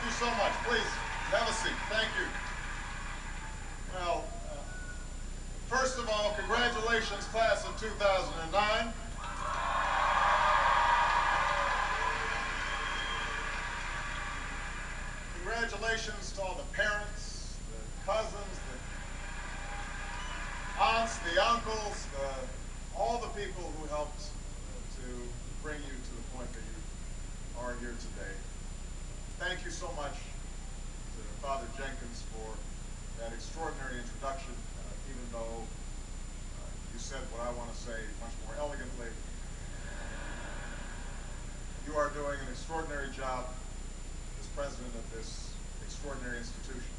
you so much. Please, have a seat. Thank you. Well, first of all, congratulations, class of 2009. Congratulations to all the parents, the cousins, the aunts, the uncles, all the people who helped to bring you to the point that you are here today. Thank you so much to Father Jenkins for that extraordinary introduction, even though you said what I want to say much more elegantly. You are doing an extraordinary job as president of this extraordinary institution.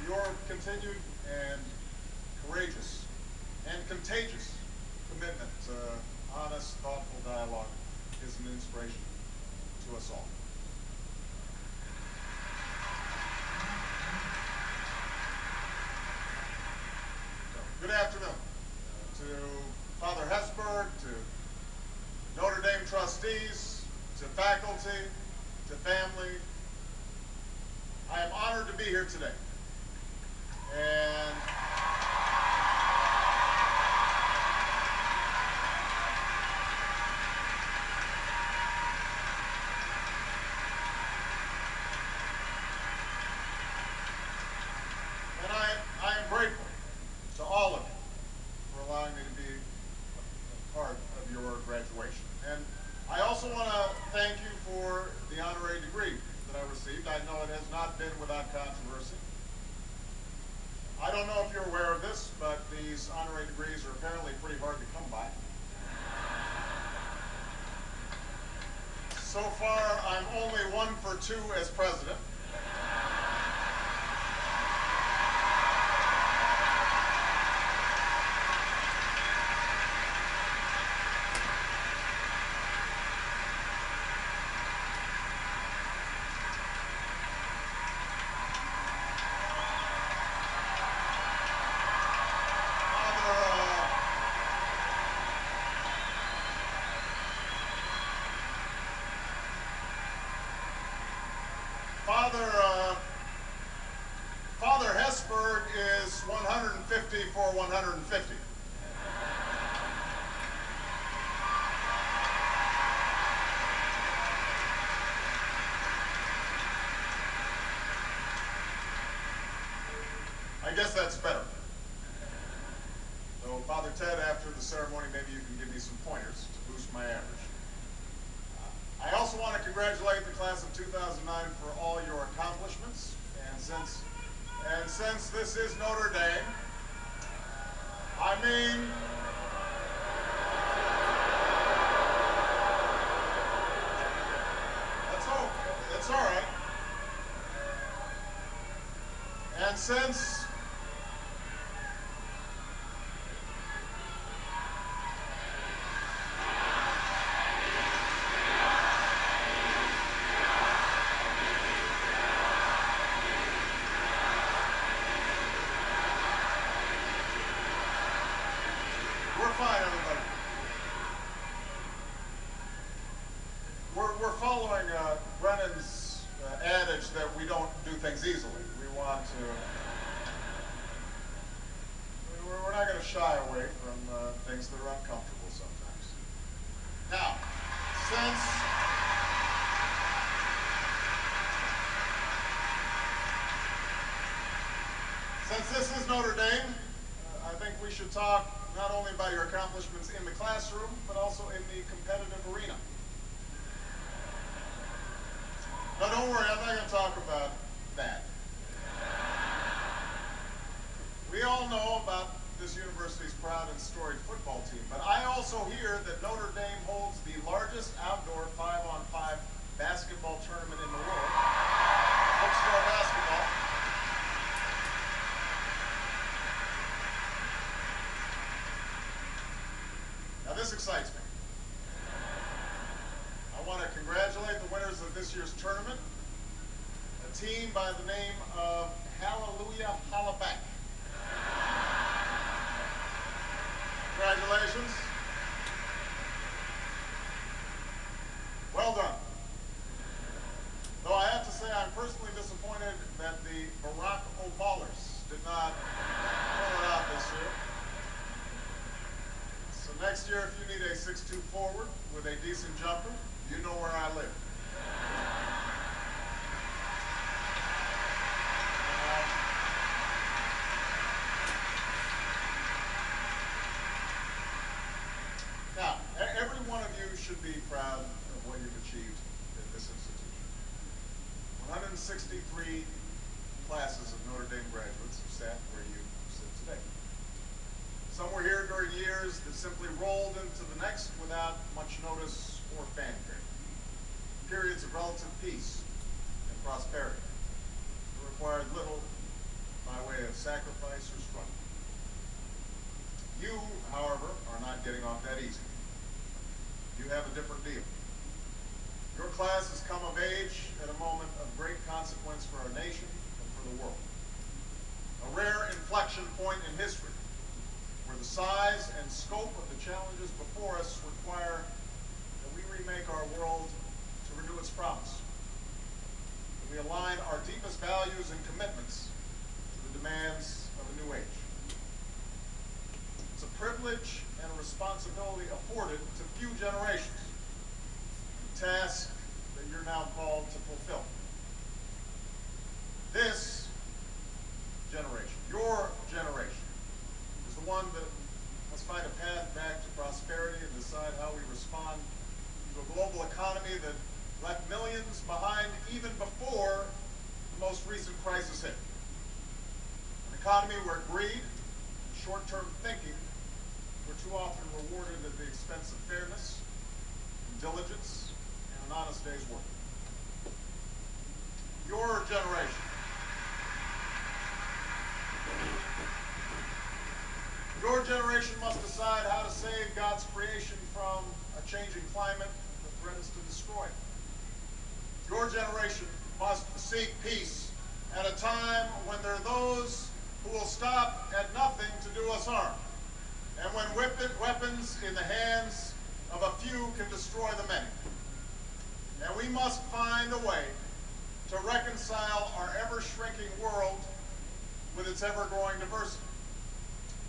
Your continued and courageous and contagious commitment to honest, thoughtful dialogue is an inspiration to us all. Good afternoon to Father Hesburgh, to Notre Dame trustees, to faculty, to family. I am honored to be here today. And I am grateful to all of you for allowing me to be a part of your graduation. And I also want to thank you for the honorary degree that I received. I know it has not been without controversy. I don't know if you're aware of this, but these honorary degrees are apparently pretty hard to come by. So far, I'm only 1 for 2 as president. Father Hesburgh is 150 for 150. I guess that's better. So, Father Ted, after the ceremony, maybe you can give me some pointers to boost my average. I also want to congratulate the class of 2009 for all your accomplishments. And since this is Notre Dame, I mean, that's all right. And since we're following Brennan's adage that we don't do things easily. We're not going to shy away from things that are uncomfortable sometimes. Now, since this is Notre Dame, I think we should talk not only about your accomplishments in the classroom, but also in the competitive arena. Now, don't worry, I'm not going to talk about that. We all know about this university's proud and storied football team, but I also hear that Notre Dame holds the largest outdoor 5-on-5 basketball tournament in the world. Bookstore basketball. Now, this excites me. I want to congratulate the winners of this year's tournament, a team by the name of Hallelujah Hollaback. the Barak Oballers did not pull it out this year. So next year, if you need a 6'2" forward with a decent jumper, you know where I live. Now, every one of you should be proud of what you've achieved in this institution. 163 classes of Notre Dame graduates have sat where you sit today. Some were here during years that simply rolled into the next without much notice or fanfare. Periods of relative peace and prosperity that required little by way of sacrifice or struggle. You, however, are not getting off that easy. You have a different deal. Your class has come of age at a moment of great consequence for our nation and for the world. A rare inflection point in history where the size and scope of the challenges before us require that we remake our world to renew its promise. That we align our deepest values and commitments to the demands of a new age. It's a privilege and a responsibility afforded to few generations, a task that you're now called to fulfill. This generation, your generation, is the one that must find a path back to prosperity and decide how we respond to a global economy that left millions behind even before the most recent crisis hit. An economy where greed and short-term thinking were too often rewarded at the expense of fairness, and diligence, and an honest day's work. Your generation. Your generation must decide how to save God's creation from a changing climate that threatens to destroy it. Your generation must seek peace at a time when there are those who will stop at nothing to do us harm, and when weapons in the hands of a few can destroy the many. And we must find a way to reconcile our ever-shrinking world with its ever-growing diversity.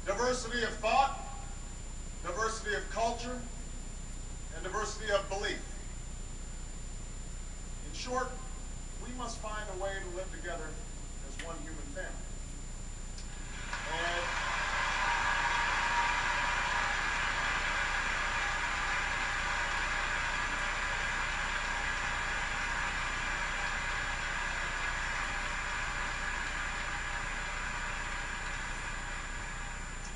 Diversity of thought, diversity of culture, and diversity of belief. In short, we must find a way to live together as one human family.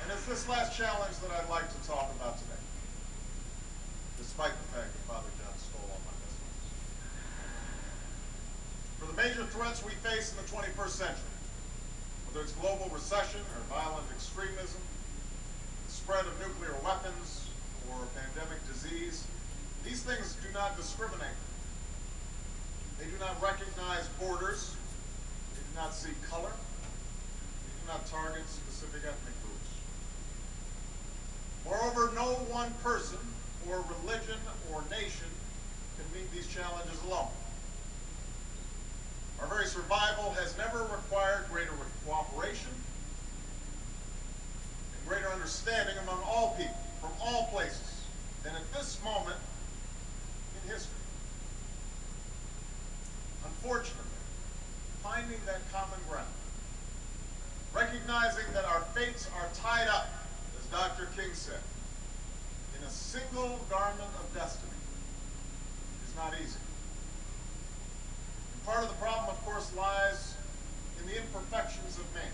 And it's this last challenge that I'd like to talk about today, despite the fact that Father John stole all my best notes. For the major threats we face in the 21st century, whether it's global recession or violent extremism, the spread of nuclear weapons, or pandemic disease, these things do not discriminate. They do not recognize borders. They do not see color. They do not target specific ethnic groups. Moreover, no one person or religion or nation can meet these challenges alone. Our very survival has never required greater cooperation and greater understanding among all people from all places than at this moment in history. Unfortunately, finding that common ground, recognizing that our fates are tied up, as Dr. King said, in a single garment of destiny, is not easy. And part of the problem, of course, lies in the imperfections of man.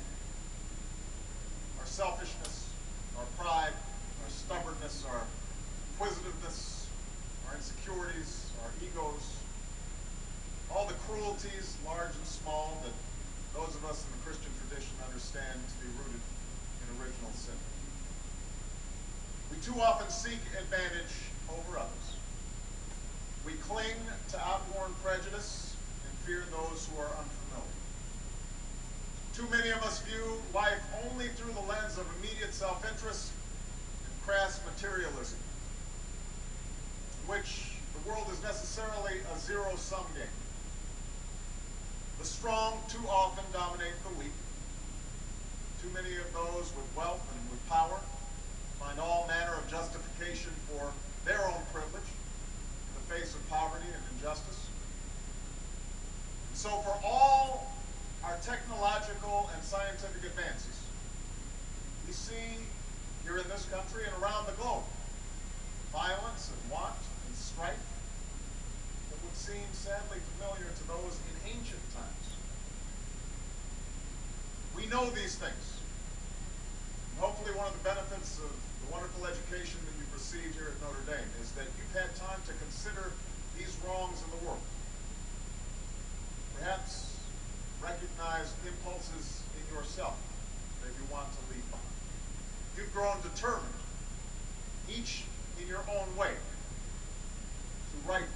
Our selfishness, our pride, our stubbornness, our inquisitiveness, our insecurities, our egos, all the cruelties, large and small, that those of us in the Christian tradition understand to be rooted in original sin. We too often seek advantage over others. We cling to outworn prejudice and fear those who are unfamiliar. Too many of us view life only through the lens of immediate self-interest and crass materialism, in which the world is necessarily a zero-sum game. The strong too often dominate the weak. Too many of those with wealth and with power find all manner of justification for their own privilege in the face of poverty and injustice. And so for all our technological and scientific advances, we see here in this country and around the globe violence and want and strife that would seem sadly familiar to those in ancient times. We know these things. And hopefully one of the benefits of the wonderful education that you've received here at Notre Dame is that you've had time to consider these wrongs in the world. Perhaps recognize impulses in yourself that you want to leave behind. You've grown determined, each in your own way, to right